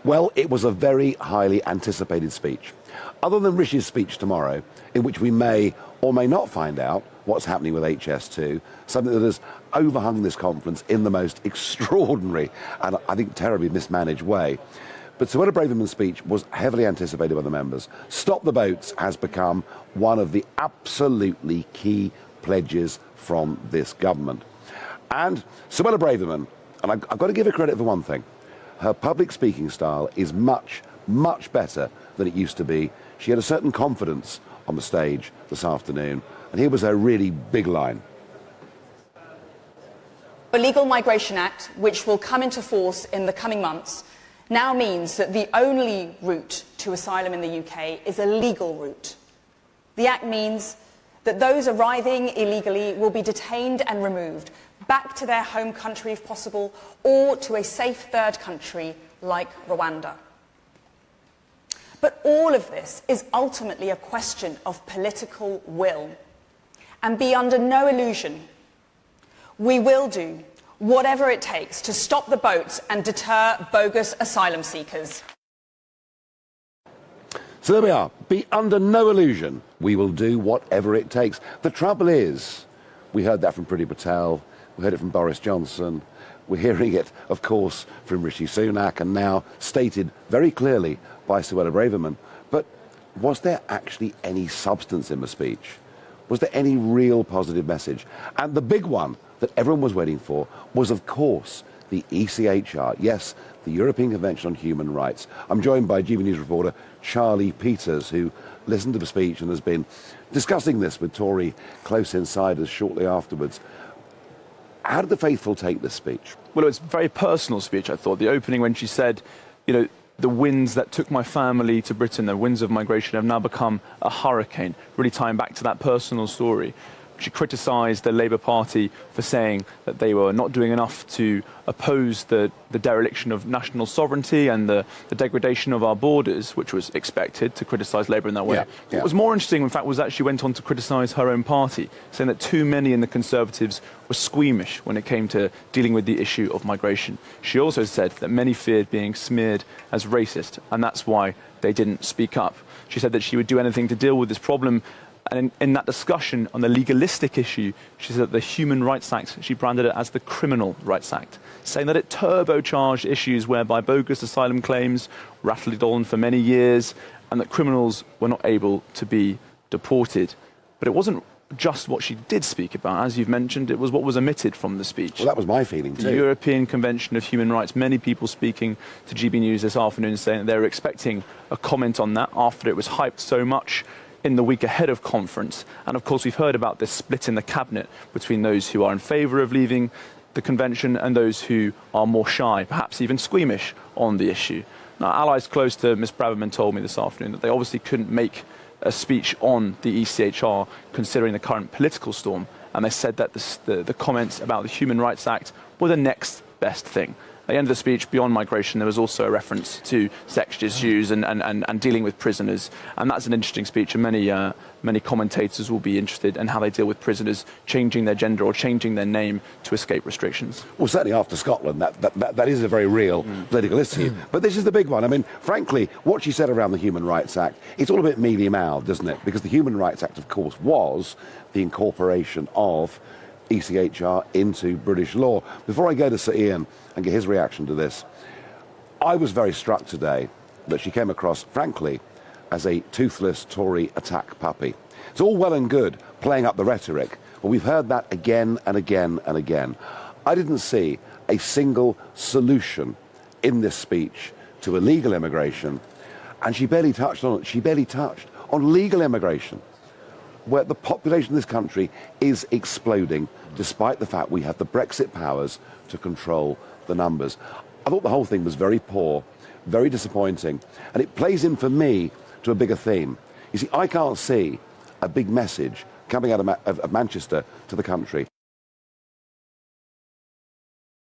Well, it was a very highly anticipated speech. Other than Rishi's speech tomorrow, in which we may or may not find out what's happening with HS2, something that has overhung this conference in the most extraordinary and I think terribly mismanaged way. But Suella Braverman's speech was heavily anticipated by the members. Stop the boats has become one of the absolutely key pledges from this government. And Suella Braverman, and I've got to give her credit for one thing, her public speaking style is much, much better than it used to be. She had a certain confidence on the stage this afternoon, and here was her really big line. The Legal Migration Act, which will come into force in the coming months, now means that the only route to asylum in the UK is a legal route. The Act means that those arriving illegally will be detained and removed back to their home country if possible, or to a safe third country like Rwanda. But all of this is ultimately a question of political will. And be under no illusion, we will do whatever it takes to stop the boats and deter bogus asylum seekers. So there we are. Be under no illusion. We will do whatever it takes. The trouble is, we heard that from Priti Patel, we heard it from Boris Johnson, we're hearing it, of course, from Rishi Sunak, and now stated very clearly by Suella Braverman. But was there actually any substance in the speech? Was there any real positive message? And the big one that everyone was waiting for was, of course, the ECHR. Yes, the European Convention on Human Rights. I'm joined by GB News reporter Charlie Peters, who listened to the speech and has been discussing this with Tory close insiders shortly afterwards. How did the faithful take this speech? Well, it was a very personal speech, I thought. The opening when she said, you know, the winds that took my family to Britain, the winds of migration, have now become a hurricane, really tying back to that personal story. She criticised the Labour Party for saying that they were not doing enough to oppose the dereliction of national sovereignty and the degradation of our borders, which was expected to criticise Labour in that way. Yeah. What was more interesting, in fact, was that she went on to criticise her own party, saying that too many in the Conservatives were squeamish when it came to dealing with the issue of migration. She also said that many feared being smeared as racist, and that's why they didn't speak up. She said that she would do anything to deal with this problem. And in that discussion on the legalistic issue, she said that the Human Rights Act, she branded it as the Criminal Rights Act, saying that it turbocharged issues whereby bogus asylum claims rattled on for many years and that criminals were not able to be deported. But it wasn't just what she did speak about. As you've mentioned, it was what was omitted from the speech. Well, that was my feeling too. The European Convention of Human Rights, many people speaking to GB News this afternoon saying that they were expecting a comment on that after it was hyped so much in the week ahead of conference. And of course, we've heard about this split in the cabinet between those who are in favour of leaving the convention and those who are more shy, perhaps even squeamish on the issue. Now, allies close to Ms Braverman told me this afternoon that they obviously couldn't make a speech on the ECHR considering the current political storm, and they said that the comments about the Human Rights Act were the next best thing. At the end of the speech, beyond migration, there was also a reference to sex issues and dealing with prisoners. And that's an interesting speech, and many commentators will be interested in how they deal with prisoners changing their gender or changing their name to escape restrictions. Well, certainly after Scotland, that is a very real political issue. But this is the big one. I mean, frankly, what she said around the Human Rights Act, it's all a bit mealy-mouthed, isn't it? Because the Human Rights Act, of course, was the incorporation of ECHR into British law. Before I go to Sir Ian and get his reaction to this, I was very struck today that she came across, frankly, as a toothless Tory attack puppy. It's all well and good playing up the rhetoric, but we've heard that again and again and again. I didn't see a single solution in this speech to illegal immigration, and she barely touched on it. She barely touched on legal immigration, where the population of this country is exploding, despite the fact we have the Brexit powers to control the numbers. I thought the whole thing was very poor, very disappointing, and it plays in, for me, to a bigger theme. You see, I can't see a big message coming out of Manchester to the country.